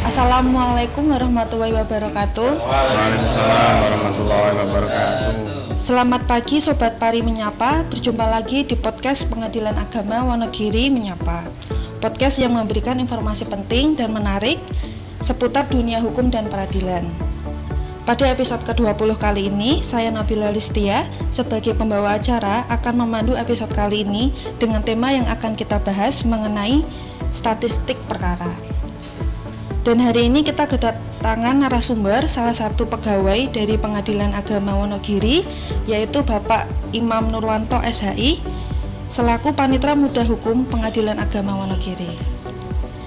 Assalamualaikum warahmatullahi wabarakatuh. Waalaikumsalam warahmatullahi wabarakatuh. Selamat pagi Sobat Pari Menyapa. Berjumpa lagi di podcast Pengadilan Agama Wonogiri Menyapa. Podcast yang memberikan informasi penting dan menarik seputar dunia hukum dan peradilan. Pada episode ke-20 kali ini, saya Nabila Listia sebagai pembawa acara akan memandu episode kali ini dengan tema yang akan kita bahas mengenai statistik perkara. Dan hari ini kita kedatangan narasumber salah satu pegawai dari Pengadilan Agama Wonogiri, yaitu Bapak Imam Nurwanto SHI selaku Panitera Muda Hukum Pengadilan Agama Wonogiri.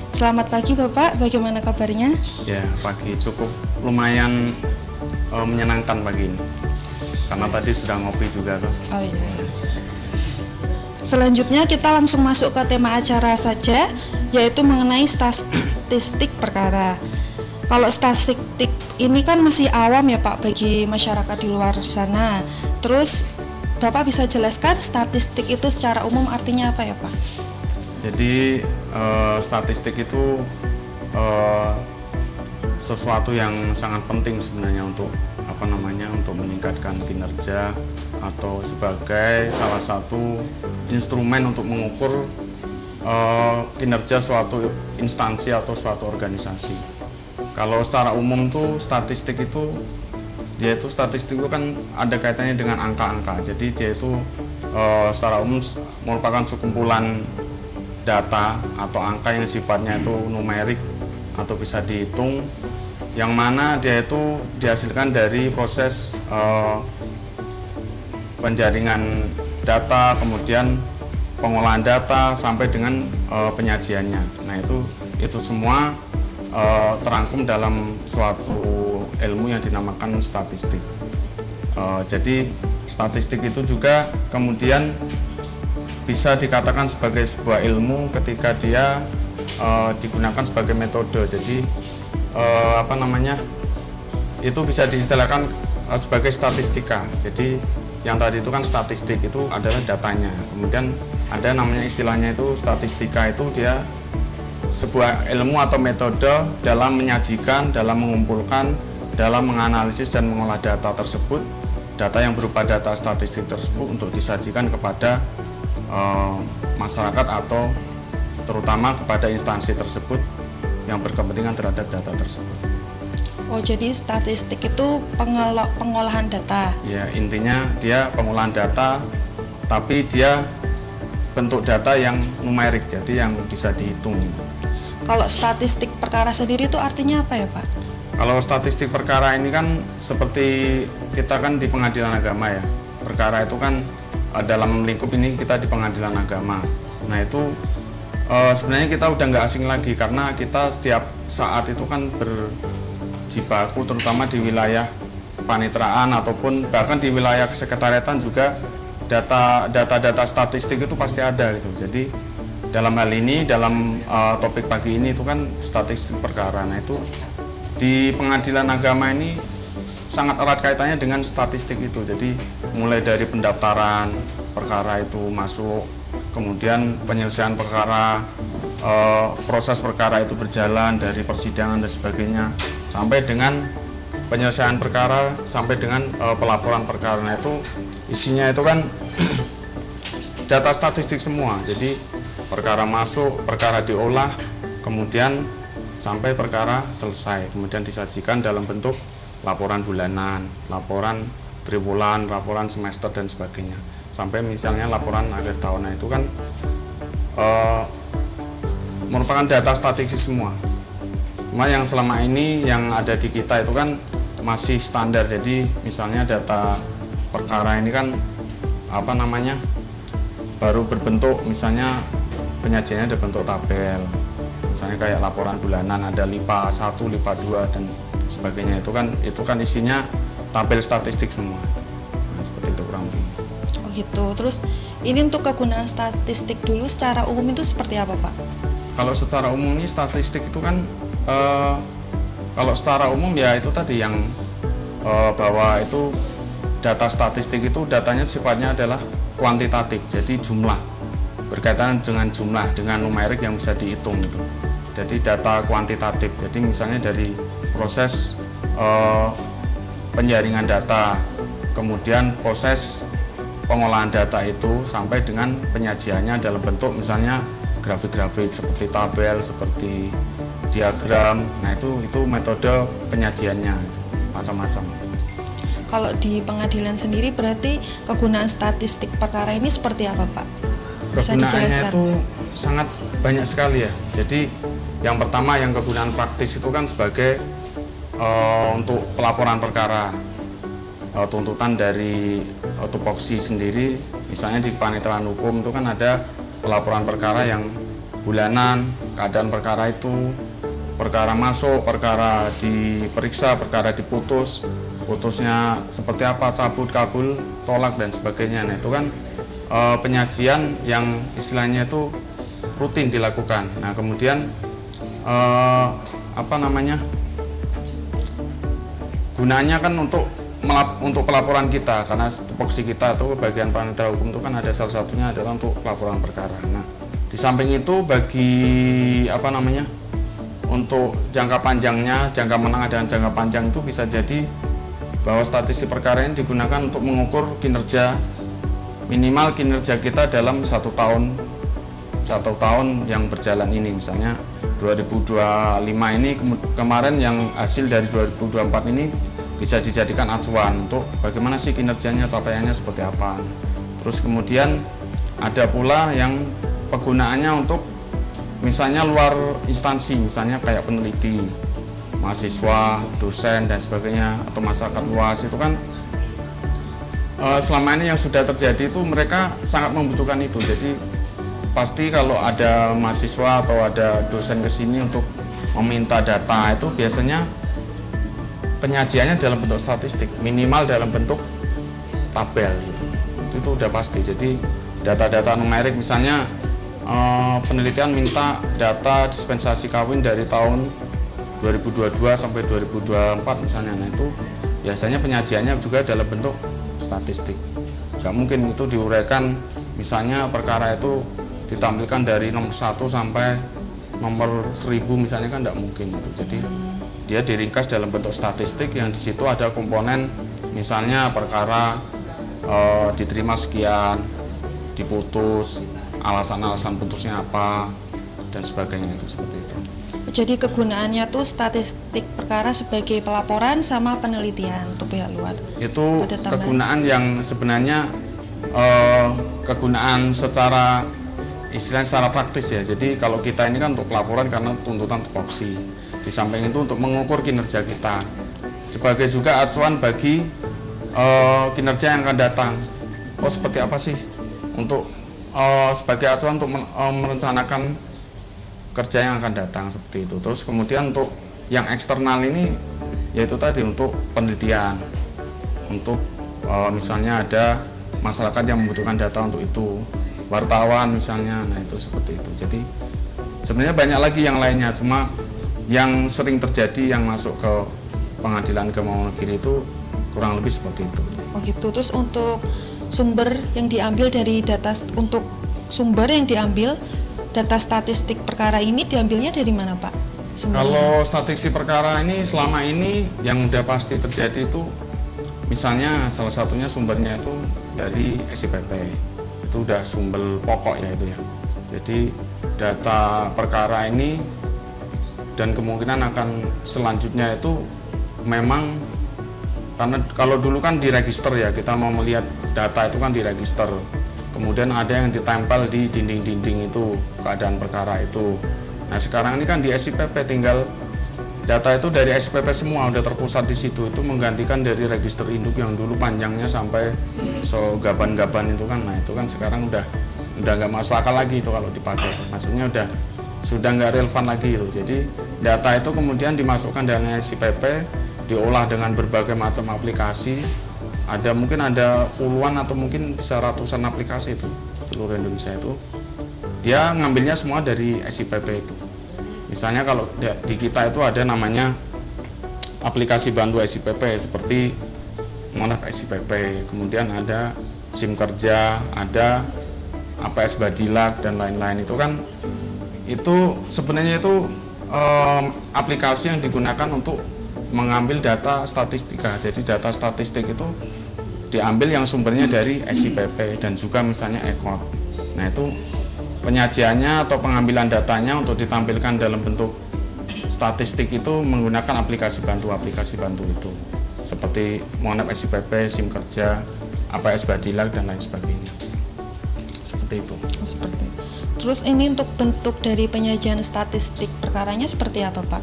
Selamat pagi Bapak, bagaimana kabarnya? Ya, pagi cukup lumayan menyenangkan pagi ini. Karena tadi sudah ngopi juga tuh. Oh iya. Selanjutnya kita langsung masuk ke tema acara saja, yaitu mengenai statistik perkara. Kalau statistik ini kan masih awam ya Pak bagi masyarakat di luar sana. Terus Bapak bisa jelaskan statistik itu secara umum artinya apa ya Pak? Jadi statistik itu sesuatu yang sangat penting sebenarnya untuk untuk meningkatkan kinerja atau sebagai salah satu instrumen untuk mengukur kinerja suatu instansi atau suatu organisasi. Kalau secara umum tuh statistik itu kan ada kaitannya dengan angka-angka. Jadi dia itu secara umum merupakan sekumpulan data atau angka yang sifatnya itu numerik atau bisa dihitung, yang mana dia itu dihasilkan dari proses penjaringan data, kemudian pengolahan data sampai dengan penyajiannya. Nah itu semua terangkum dalam suatu ilmu yang dinamakan statistik. Jadi statistik itu juga kemudian bisa dikatakan sebagai sebuah ilmu ketika dia digunakan sebagai metode. Jadi itu bisa diistilahkan sebagai statistika. Jadi yang tadi itu kan statistik itu adalah datanya. Kemudian ada namanya istilahnya itu statistika, itu dia sebuah ilmu atau metode dalam menyajikan, dalam mengumpulkan, dalam menganalisis dan mengolah data tersebut, data yang berupa data statistik tersebut untuk disajikan kepada masyarakat atau terutama kepada instansi tersebut yang berkepentingan terhadap data tersebut. Oh, jadi statistik itu pengolahan data. Ya, intinya dia pengolahan data, tapi dia bentuk data yang numerik, jadi yang bisa dihitung. Kalau statistik perkara sendiri itu artinya apa ya Pak? Kalau statistik perkara ini kan seperti kita kan di pengadilan agama ya. Perkara itu kan dalam lingkup ini kita di pengadilan agama. Nah itu sebenarnya kita udah nggak asing lagi, karena kita setiap saat itu kan berjibaku terutama di wilayah kepaniteraan ataupun bahkan di wilayah kesekretariatan juga data statistik itu pasti ada gitu. Jadi dalam hal ini, dalam topik pagi ini itu kan statistik perkara. Nah itu di pengadilan agama ini sangat erat kaitannya dengan statistik itu. Jadi mulai dari pendaftaran perkara itu masuk, kemudian penyelesaian perkara, proses perkara itu berjalan dari persidangan dan sebagainya, sampai dengan penyelesaian perkara, sampai dengan pelaporan perkara. Nah itu isinya itu kan data statistik semua. Jadi perkara masuk, perkara diolah, kemudian sampai perkara selesai, kemudian disajikan dalam bentuk laporan bulanan, laporan triwulan, laporan semester dan sebagainya, sampai misalnya laporan akhir tahun. Nah itu kan merupakan data statistik semua. Cuma yang selama ini yang ada di kita itu kan masih standar. Jadi misalnya data perkara ini kan baru berbentuk, misalnya penyajiannya ada bentuk tabel, misalnya kayak laporan bulanan ada LIPA 1, LIPA 2 dan sebagainya. Itu kan isinya tabel statistik semua. Nah seperti itu kurang lebih. Oh gitu. Terus ini untuk kegunaan statistik dulu secara umum itu seperti apa Pak? Kalau secara umum ini statistik itu kan kalau secara umum ya itu tadi yang bahwa itu data statistik itu datanya sifatnya adalah kuantitatif, jadi jumlah, berkaitan dengan jumlah, dengan numerik yang bisa dihitung gitu. jadi data kuantitatif. Jadi misalnya dari proses penjaringan data, kemudian proses pengolahan data itu sampai dengan penyajiannya dalam bentuk misalnya grafik-grafik seperti tabel, seperti diagram. Nah itu metode penyajiannya itu macam-macam. Kalau di pengadilan sendiri berarti kegunaan statistik perkara ini seperti apa, Pak? Bisa Kegunaannya dijelaskan? itu sangat banyak sekali ya. Jadi yang pertama yang kegunaan praktis itu kan sebagai untuk pelaporan perkara, tuntutan dari tupoksi sendiri. Misalnya di panitiaan hukum itu kan ada pelaporan perkara yang bulanan, keadaan perkara itu, perkara masuk, perkara diperiksa, perkara diputus, putusnya seperti apa, cabut, kabul, tolak dan sebagainya. Nah itu kan penyajian yang istilahnya itu rutin dilakukan. Nah kemudian gunanya kan untuk pelaporan kita, karena tupoksi kita itu bagian panitera hukum itu kan ada salah satunya adalah untuk pelaporan perkara. Nah di samping itu untuk jangka panjangnya, jangka menengah dan jangka panjang itu bisa jadi bahwa statistik perkara ini digunakan untuk mengukur kinerja, minimal kinerja kita dalam satu tahun yang berjalan ini. Misalnya 2025 ini kemarin yang hasil dari 2024 ini bisa dijadikan acuan untuk bagaimana sih kinerjanya, capaiannya seperti apa. Terus kemudian ada pula yang penggunaannya untuk misalnya luar instansi, misalnya kayak peneliti, mahasiswa, dosen dan sebagainya, atau masyarakat luas. Itu kan selama ini yang sudah terjadi itu mereka sangat membutuhkan itu. Jadi pasti kalau ada mahasiswa atau ada dosen ke sini untuk meminta data, itu biasanya penyajiannya dalam bentuk statistik, minimal dalam bentuk tabel gitu. Itu udah pasti. Jadi data-data numerik, misalnya penelitian minta data dispensasi kawin dari tahun 2022 sampai 2024 misalnya. Nah itu biasanya penyajiannya juga dalam bentuk statistik. Gak mungkin itu diuraikan, misalnya perkara itu ditampilkan dari nomor 1 sampai nomor 1000 misalnya, kan gak mungkin itu. Jadi dia diringkas dalam bentuk statistik yang di situ ada komponen, misalnya perkara diterima sekian, diputus, alasan-alasan putusnya apa dan sebagainya, itu seperti itu. Jadi kegunaannya tuh statistik perkara sebagai pelaporan sama penelitian untuk pihak luar. Itu kegunaan yang sebenarnya kegunaan secara praktis ya. Jadi kalau kita ini kan untuk pelaporan karena tuntutan tupoksi. Di samping itu untuk mengukur kinerja kita, sebagai juga acuan bagi kinerja yang akan datang. Seperti apa sih untuk sebagai acuan untuk merencanakan kerja yang akan datang, seperti itu. Terus kemudian untuk yang eksternal ini yaitu tadi untuk penelitian, untuk misalnya ada masyarakat yang membutuhkan data untuk itu, wartawan misalnya. Nah itu seperti itu. Jadi sebenarnya banyak lagi yang lainnya, cuma yang sering terjadi yang masuk ke pengadilan agama Wonogiri itu kurang lebih seperti itu. Oh gitu. Terus untuk sumber yang diambil dari data, untuk sumber yang diambil data statistik perkara ini diambilnya dari mana, Pak? Sumbernya? Kalau statistik perkara ini selama ini yang udah pasti terjadi itu, misalnya salah satunya sumbernya itu dari SIPP. Itu udah sumber pokok ya itu ya. Jadi data perkara ini dan kemungkinan akan selanjutnya itu memang, karena kalau dulu kan diregister ya, kita mau melihat data itu kan diregister, kemudian ada yang ditempel di dinding-dinding itu keadaan perkara itu. Nah sekarang ini kan di SIPP, tinggal data itu dari SIPP semua udah terpusat di situ. Itu menggantikan dari register induk yang dulu panjangnya sampai gaban-gaban itu kan. Nah itu kan sekarang udah nggak masuk akal lagi itu kalau dipakai, maksudnya sudah nggak relevan lagi itu. Jadi data itu kemudian dimasukkan dalam SIPP, diolah dengan berbagai macam aplikasi. Mungkin ada puluhan atau mungkin bisa ratusan aplikasi itu seluruh Indonesia itu. Dia ngambilnya semua dari SIPP itu. Misalnya kalau di kita itu ada namanya aplikasi bantu SIPP seperti Monaf SIPP, kemudian ada SIM kerja, ada APS Badilak dan lain-lain. Itu kan itu sebenarnya itu aplikasi yang digunakan untuk mengambil data statistika. Jadi data statistik itu diambil yang sumbernya dari SIPP dan juga misalnya ECOT. Nah itu penyajiannya atau pengambilan datanya untuk ditampilkan dalam bentuk statistik itu menggunakan aplikasi bantu itu seperti Monep SIPP, SIM kerja, APS Badilag dan lain sebagainya. Seperti itu. Seperti. Terus ini untuk bentuk dari penyajian statistik perkaranya seperti apa, Pak?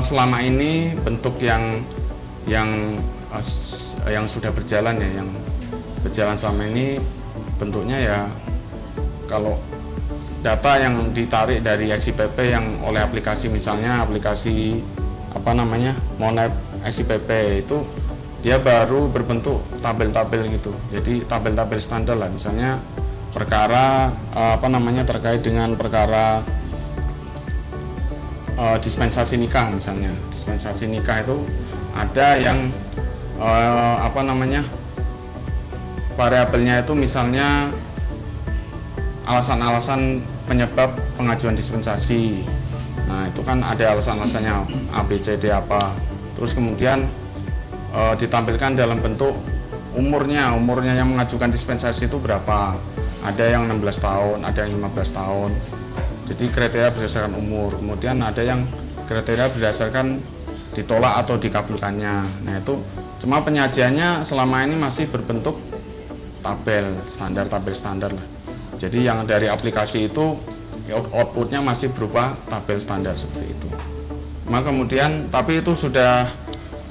Selama ini bentuk yang sudah berjalan ya, yang berjalan selama ini bentuknya ya kalau data yang ditarik dari SIPP yang oleh aplikasi misalnya aplikasi Monep SIPP itu dia baru berbentuk tabel-tabel gitu. Jadi tabel-tabel standar lah, misalnya perkara terkait dengan perkara dispensasi nikah misalnya. Dispensasi nikah itu ada yang variabelnya itu misalnya alasan-alasan penyebab pengajuan dispensasi. Nah, itu kan ada alasan-alasannya A, B, C, D apa. Terus kemudian ditampilkan dalam bentuk umurnya yang mengajukan dispensasi itu berapa. Ada yang 16 tahun, ada yang 15 tahun. Jadi kriteria berdasarkan umur. Kemudian ada yang kriteria berdasarkan ditolak atau dikabulkannya. Nah itu cuma penyajiannya selama ini masih berbentuk tabel standar lah. Jadi yang dari aplikasi itu outputnya masih berupa tabel standar seperti itu. Maka kemudian tapi itu sudah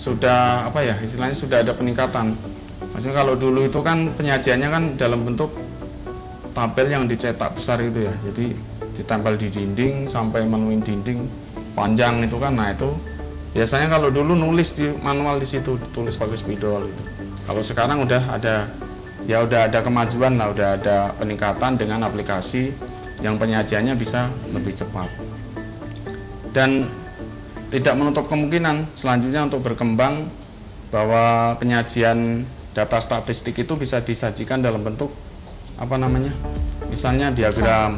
istilahnya sudah ada peningkatan. Maksudnya kalau dulu itu kan penyajiannya kan dalam bentuk tabel yang dicetak besar itu ya. Jadi ditempel di dinding sampai menuin dinding panjang itu kan. Nah itu biasanya kalau dulu nulis di manual di situ, tulis pakai spidol itu. Kalau sekarang udah ada kemajuan lah, udah ada peningkatan dengan aplikasi yang penyajiannya bisa lebih cepat. Dan tidak menutup kemungkinan selanjutnya untuk berkembang bahwa penyajian data statistik itu bisa disajikan dalam bentuk misalnya diagram.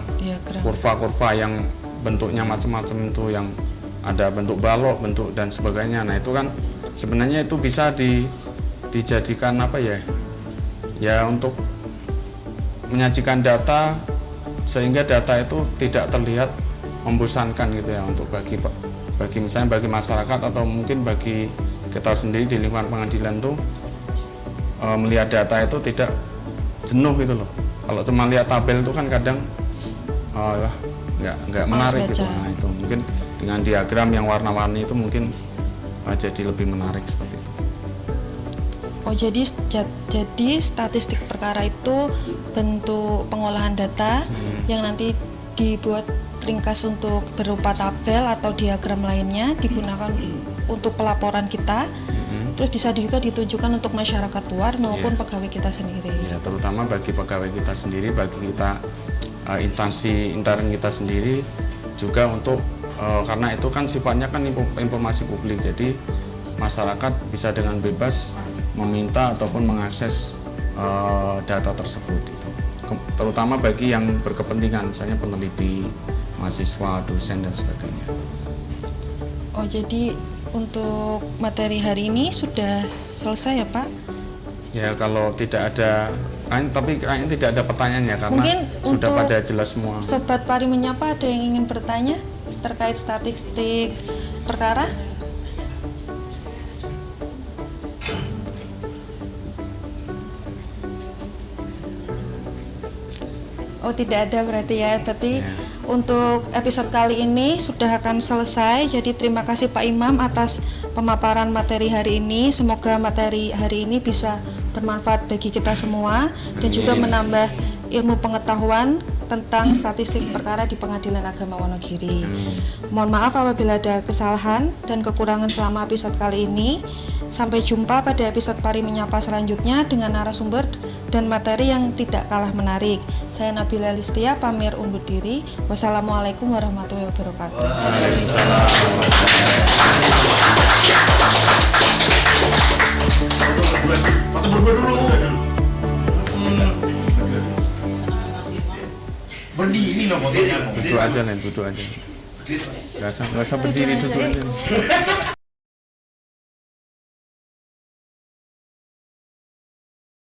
Kurva-kurva yang bentuknya macam-macam itu, yang ada bentuk balok, bentuk dan sebagainya. Nah itu kan sebenarnya itu bisa dijadikan untuk menyajikan data sehingga data itu tidak terlihat membosankan gitu ya, untuk bagi misalnya bagi masyarakat atau mungkin bagi kita sendiri di lingkungan pengadilan tuh melihat data itu tidak jenuh gitu loh. Kalau cuma lihat tabel itu kan kadang nggak menarik gitu. Nah itu mungkin dengan diagram yang warna-warni itu mungkin jadi lebih menarik seperti itu. Oh jadi statistik perkara itu bentuk pengolahan data yang nanti dibuat ringkas untuk berupa tabel atau diagram lainnya digunakan untuk pelaporan kita. Terus bisa juga ditunjukkan untuk masyarakat luar maupun pegawai kita sendiri. Ya, terutama bagi pegawai kita sendiri, bagi kita instansi intern kita sendiri juga untuk karena itu kan sifatnya kan informasi publik. Jadi masyarakat bisa dengan bebas meminta ataupun mengakses data tersebut itu. Terutama bagi yang berkepentingan, misalnya peneliti, mahasiswa, dosen dan sebagainya. Oh, jadi untuk materi hari ini sudah selesai ya Pak? Ya kalau tidak ada, tapi kayaknya tidak ada pertanyaan ya, karena mungkin sudah pada jelas semua. Sobat Pari Menyapa ada yang ingin bertanya terkait statistik perkara? Oh tidak ada berarti ya, untuk episode kali ini sudah akan selesai. Jadi terima kasih Pak Imam atas pemaparan materi hari ini. Semoga materi hari ini bisa bermanfaat bagi kita semua dan juga menambah ilmu pengetahuan tentang statistik perkara di Pengadilan Agama Wonogiri. Mohon maaf apabila ada kesalahan dan kekurangan selama episode kali ini. Sampai jumpa pada episode Pari Menyapa selanjutnya dengan narasumber dan materi yang tidak kalah menarik. Saya Nabila Listia pamit undur diri. Wassalamualaikum warahmatullahi wabarakatuh. Waalaikumsalam. Foto berdua dulu. Berdiri loh fotonya. Duduk aja. Nggak usah berdiri, duduk aja.